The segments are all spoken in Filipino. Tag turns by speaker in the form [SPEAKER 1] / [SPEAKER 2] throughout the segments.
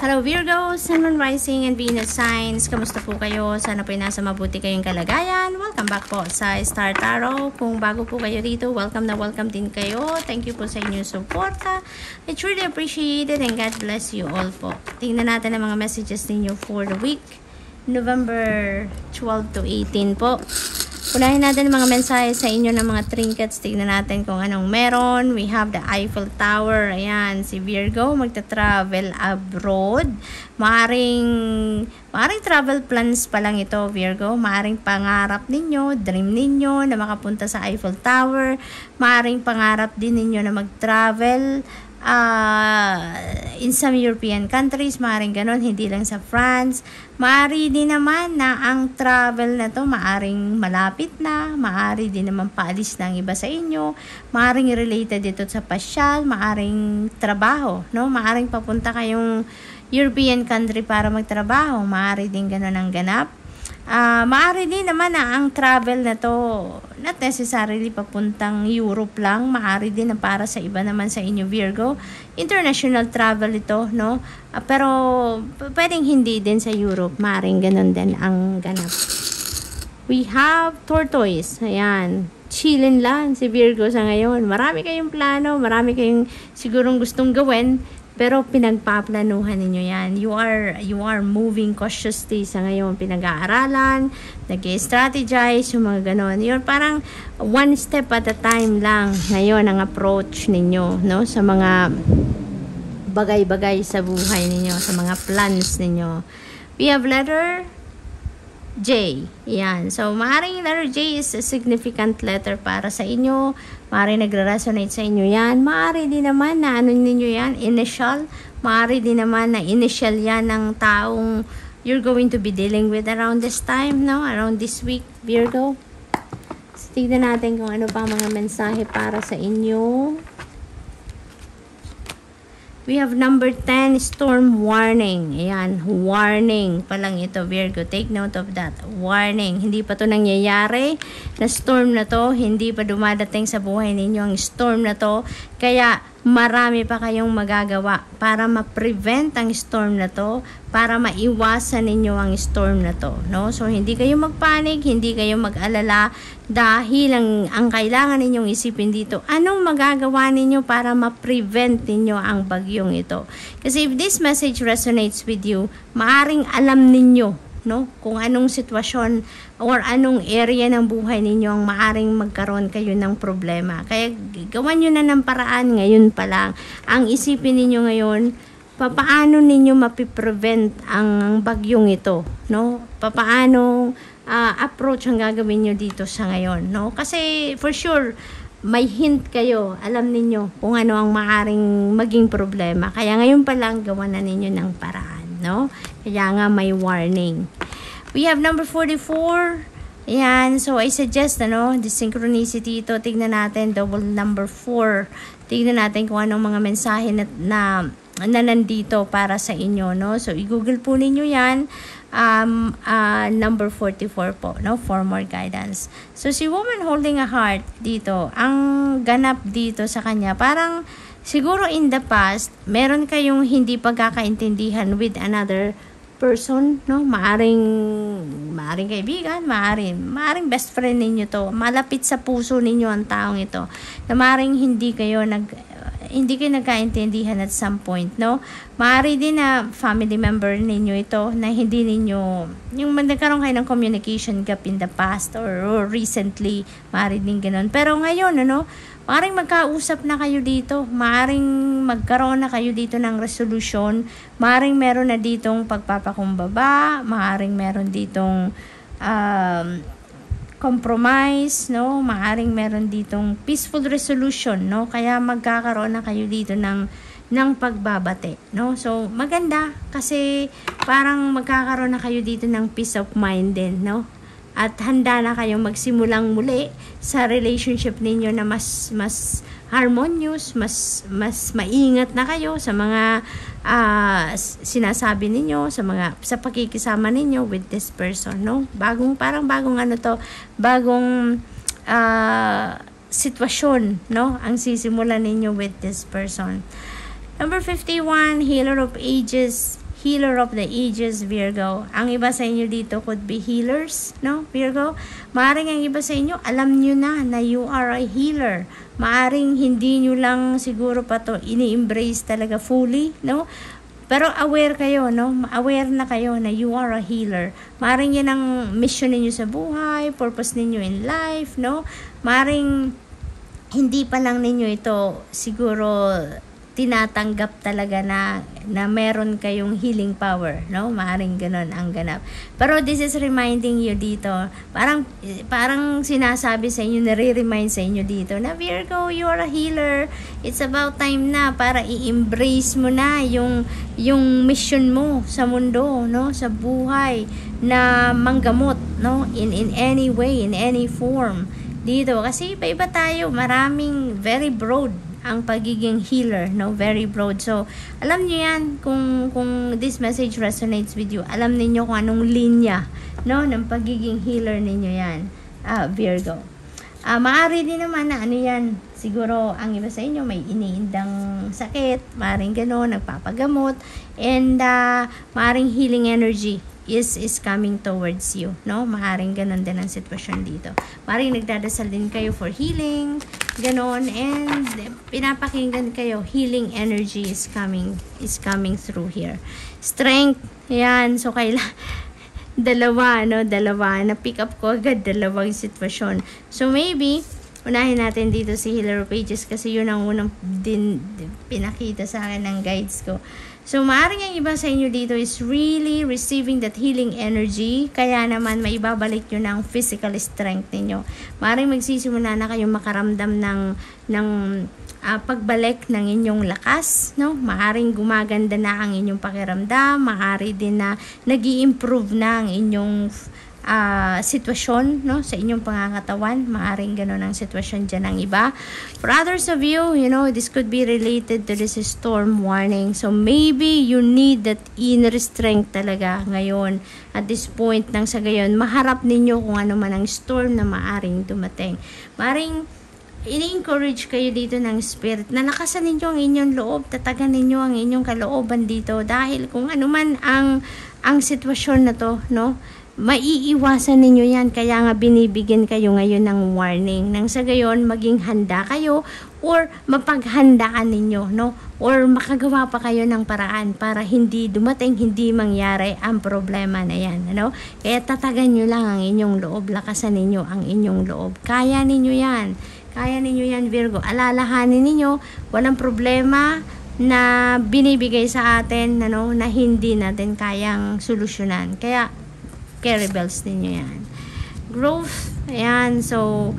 [SPEAKER 1] Hello Virgo, Sun, Moon, Rising, and Venus signs. Kamusta po kayo? Sana po nasa mabuti kayong kalagayan. Welcome back po sa Star Tarot. Kung bago po kayo dito, welcome na welcome din kayo. Thank you po sa inyong suporta. I truly appreciate it and God bless you all po. Tingnan natin ang mga messages ninyo for the week, November 12 to 18 po. Unahin natin ang mga mensahe sa inyo ng mga trinkets. Tignan natin kung anong meron. We have the Eiffel Tower. Ayan, si Virgo magta-travel abroad. Maaring travel plans pa lang ito, Virgo. Maaring pangarap ninyo, dream ninyo na makapunta sa Eiffel Tower. Maaring pangarap din ninyo na mag-travel in some European countries, maaaring ganon, hindi lang sa France. Maaari din naman na ang travel na to maaring malapit na, maaari din naman paalis na ang iba sa inyo, maaring related dito sa pasyal, maaring trabaho, no? Maaring papunta kayong European country para magtrabaho, maaari din ganon ang ganap. Maaari din naman na ang travel na to not necessarily papuntang Europe lang, maaari din na para sa iba naman sa inyo Virgo, international travel ito, no? Pero pwedeng hindi din sa Europe, maaring ganun din ang ganap. We have Tortoise. Ayan, chillin lang si Virgo sa ngayon. Marami kayong plano, marami kayong sigurong gustong gawin, pero pinagpaplanuhan ninyo yan. You are moving cautiously sa ngayon. Pinag-aaralan, nag-strategize, yung mga ganon. You're parang one step at a time lang ngayon ang approach ninyo, no? Sa mga bagay-bagay sa buhay ninyo, sa mga plans ninyo. We have letter J. Yan. So, maaaring letter J is a significant letter para sa inyo. Maaaring nagre-resonate sa inyo yan. Maaari din naman na ano ninyo yan, initial. Maaari din naman na initial yan ng taong you're going to be dealing with around this time, no? Around this week, Virgo. So, tignan natin kung ano pa mga mensahe para sa inyo. We have number 10, storm warning. Ayan, warning pa lang ito, Virgo. Take note of that. Warning. Hindi pa to nangyayari na storm na to. Hindi pa dumadating sa buhay ninyo ang storm na to. Kaya marami pa kayong magagawa para ma-prevent ang storm na to, para maiwasan ninyo ang storm na to, no? So, hindi kayo magpanik, hindi kayo mag-alala, dahil ang kailangan ninyong isipin dito, anong magagawa ninyo para ma-prevent ninyo ang bagyong ito. Kasi if this message resonates with you, maaring alam ninyo, no, kung anong sitwasyon or anong area ng buhay ninyo ang maaring magkaroon kayo ng problema. Kaya gawan nyo na ng paraan ngayon pa lang. Ang isipin ninyo ngayon, papaano ninyo mapiprevent ang bagyong ito, no? Papaano approach ang gagawin nyo dito sa ngayon, no? Kasi for sure may hint kayo, alam ninyo kung ano ang maaring maging problema. Kaya ngayon pa lang gawan na ninyo ng paraan, no? Kaya nga may warning. We have number 44. Ayan, so I suggest, ano, the synchronicity ito. Tignan natin, double number 4. Tignan natin kung anong mga mensahe na nandito para sa inyo, no? So, i-google po ninyo yan. Number 44 po, no? For more guidance. So, si woman holding a heart dito, ang ganap dito sa kanya, parang siguro in the past, meron kayong hindi pagkakaintindihan with another person, no? Maaring kaibigan, maaring best friend ninyo to. Malapit sa puso ninyo ang taong ito. Na maaring hindi kayo nagkaintindihan at some point, no? Maaari din na family member ninyo ito na hindi ninyo, yung nagkaroon kayo ng communication gap in the past or recently, maaari din ganun. Pero ngayon, ano, maaring magkausap na kayo dito, maaring magkaroon na kayo dito ng resolution, maaring meron na ditong pagpapakumbaba, maaring meron ditong compromise, no? Maaring meron ditong peaceful resolution, no? Kaya magkakaroon na kayo dito ng pagbabate, no? So, maganda kasi parang magkakaroon na kayo dito ng peace of mind din, no? At handa na kayong magsimulang muli sa relationship ninyo na mas harmonious, mas maingat na kayo sa mga sinasabi ninyo, sa pakikisama ninyo with this person, no? Bagong sitwasyon, no? Ang sisimulan ninyo with this person. Number 51, Healer of Ages. healer of the ages, Virgo. Ang iba sa inyo dito could be healers, no, Virgo? Maaring ang iba sa inyo, alam nyo na you are a healer. Maaring hindi nyo lang siguro pa to ini-embrace talaga fully, no? Pero aware kayo, no? Aware na kayo na you are a healer. Maaring yan ang mission ninyo sa buhay, purpose ninyo in life, no? Maaring hindi pa lang ninyo ito siguro tinatanggap talaga na meron kayong healing power, no? Maaring ganun ang ganap. Pero this is reminding you dito, parang sinasabi sa inyo, nare-remind sa inyo dito na Virgo, you are a healer. It's about time na para i-embrace mo na yung mission mo sa mundo, no? Sa buhay na manggamot, no? In any way, in any form. Dito kasi iba-iba tayo, maraming very broad ang pagiging healer, no? Very broad. So, alam niyo yan, kung this message resonates with you, alam niyo kung anong linya, no, ng pagiging healer ninyo yan, Virgo. Maaari din naman na ano yan, siguro ang iba sa inyo may iniindang sakit, maaring gano'n, nagpapagamot, and maaring healing energy is coming towards you, no? Maaring ganon din ang sitwasyon dito. Maaring nagdadasal din kayo for healing, ganon, and pinapakinggan kayo, healing energy is coming through here. Strength, yan, so dalawa, na pick up ko agad, dalawang sitwasyon. So maybe unahin natin dito si Healer of Ages kasi yun ang unang din pinakita sa akin ng guides ko. So, maaaring ang iba sa inyo dito is really receiving that healing energy. Kaya naman, maibabalik nyo ng physical strength ninyo. Maaaring magsisimula na kayong makaramdam ng pagbalik ng inyong lakas, no? Maaaring gumaganda na ang inyong pakiramdam. Maaari din na nag-i-improve na ang inyong sitwasyon, no, sa inyong pangangatawan. Maaring gano'n ang sitwasyon dyan ng iba. For others of you, you know, this could be related to this storm warning. So maybe you need that inner strength talaga ngayon at this point nang sa gayon maharap ninyo kung ano man ang storm na maaring dumating. Maaring ini-encourage kayo dito ng spirit na lakasan ninyo ang inyong loob, tatagan ninyo ang inyong kalooban dito dahil kung ano man ang sitwasyon na to, no, maiiwasan ninyo yan. Kaya nga binibigyan kayo ngayon ng warning. Nang sa gayon, maging handa kayo or mapaghandaan ninyo, no? Or makagawa pa kayo ng paraan para hindi dumating, hindi mangyari ang problema na yan, ano? Kaya tatagan nyo lang ang inyong loob, lakasan ninyo ang inyong loob. Kaya ninyo yan. Kaya ninyo yan, Virgo. Alalahanin ninyo, walang problema na binibigay sa atin, ano, na hindi natin kayang solusyonan. Kaya rebels ninyo yan. Growth, ayan, so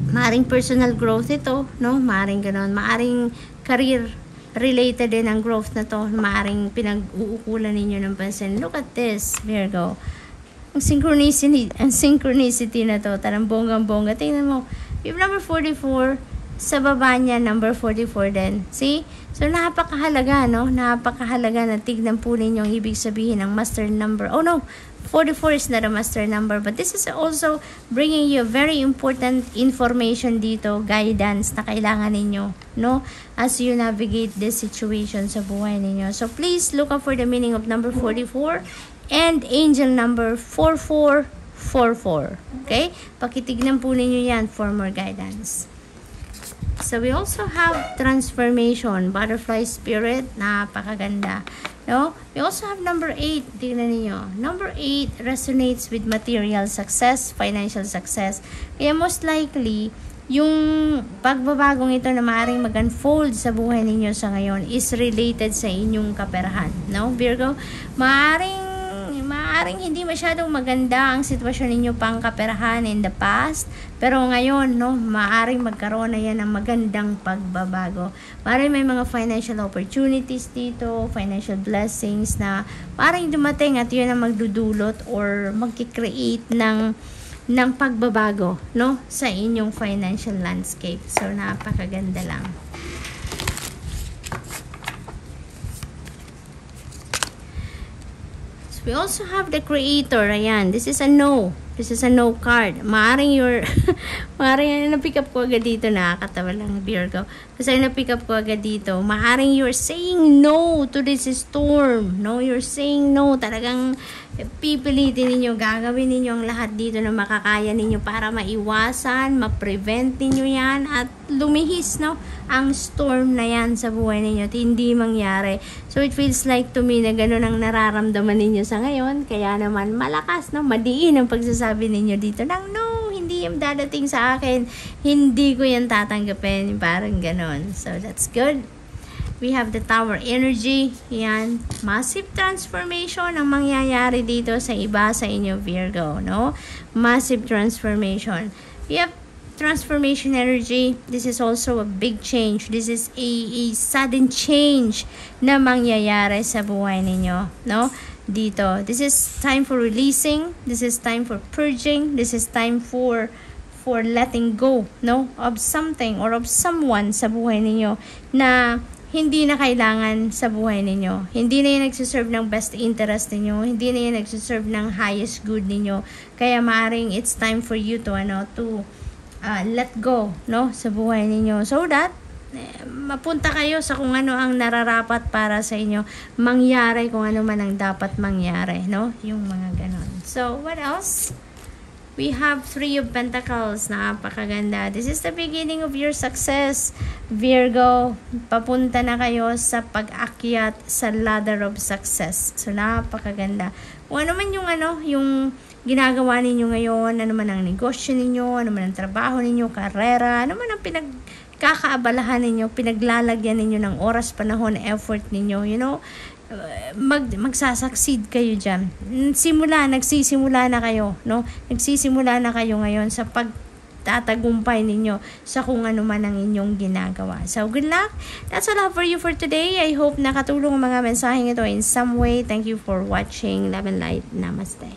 [SPEAKER 1] maaring personal growth ito, no? Maaring ganon, maaring career related din ang growth na to, maaring pinag-uukulan ninyo ng pansin. Look at this, Virgo. Ang synchronicity na to, tarang bonggang-bongga. Tingnan mo, yung number 44, sa baba niya, number 44 din. See? So, napakahalaga, no? Napakahalaga na tignan po ninyo ang ibig sabihin ng master number. Oh, no! 44 is not a master number, but this is also bringing you very important information dito, guidance na kailangan ninyo, no? As you navigate this situation sa buhay ninyo. So, please look up for the meaning of number 44 and angel number 4444. Okay? Pakitignan po ninyo yan for more guidance. So, we also have transformation, butterfly spirit, napakaganda. No? We also have number 8, tingnan niyo. Number 8 resonates with material success, financial success. Kaya most likely, yung pagbabagong ito na maaaring mag-unfold sa buhay ninyo sa ngayon is related sa inyong kaperahan. No, Virgo? Maaring hindi masyadong maganda ang sitwasyon ninyo pang kaperahan in the past, pero ngayon, no, maaring magkaroon na yan ng magandang pagbabago. Maaring may mga financial opportunities dito, financial blessings na maaring dumating at yun ang magdudulot or magkikreate ng pagbabago, no, sa inyong financial landscape. So, napakaganda lang. We also have the creator. Ayan, this is a no. This is a no card. Maaring maaring na-pick up ko agad dito, nakakatawa lang, Virgo. Kasi na-pick up ko agad dito, maaring you're saying no to this storm. No, you're saying no. Talagang pipilitin ninyo, gagawin ninyo ang lahat dito na makakaya ninyo para maiwasan, ma-prevent ninyo yan at lumihis, no, ang storm na yan sa buhay ninyo at hindi mangyari. So it feels like to me na ganun ang nararamdaman ninyo sa ngayon, kaya naman malakas, no, madiin ang pagsasabi ninyo dito ng no, hindi yung dadating sa akin, hindi ko yan tatanggapin, parang ganun. So that's good. We have the Tower energy. Yan. Massive transformation ang mangyayari dito sa iba sa inyo, Virgo, no? Massive transformation. We have transformation energy. This is also a big change. This is a sudden change na mangyayari sa buhay ninyo, no? Dito. This is time for releasing. This is time for purging. This is time for letting go, no? Of something or of someone sa buhay ninyo na hindi na kailangan sa buhay ninyo. Hindi na yan nagsiserve ng best interest ninyo. Hindi na yan nagsiserve ng highest good ninyo. Kaya maaring it's time for you to let go, no, sa buhay ninyo. So that mapunta kayo sa kung ano ang nararapat para sa inyo. Mangyari kung ano man ang dapat mangyari, no? Yung mga ganon. So what else? We have Three of Pentacles. Napakaganda. This is the beginning of your success, Virgo. Papunta na kayo sa pag-akyat sa ladder of success. So, napakaganda. Kung ano man yung ginagawa ninyo ngayon, ano man ang negosyo ninyo, ano man ang trabaho ninyo, karera, ano man ang pinagkakaabalahan ninyo, pinaglalagyan ninyo ng oras, panahon, effort ninyo, you know, magsasucceed kayo dyan. Nagsisimula na kayo, no? Nagsisimula na kayo ngayon sa pagtatagumpay ninyo sa kung ano man ang inyong ginagawa. So, good luck. That's all I have for you for today. I hope nakatulong ang mga mensaheng ito in some way. Thank you for watching. Love and light. Namaste.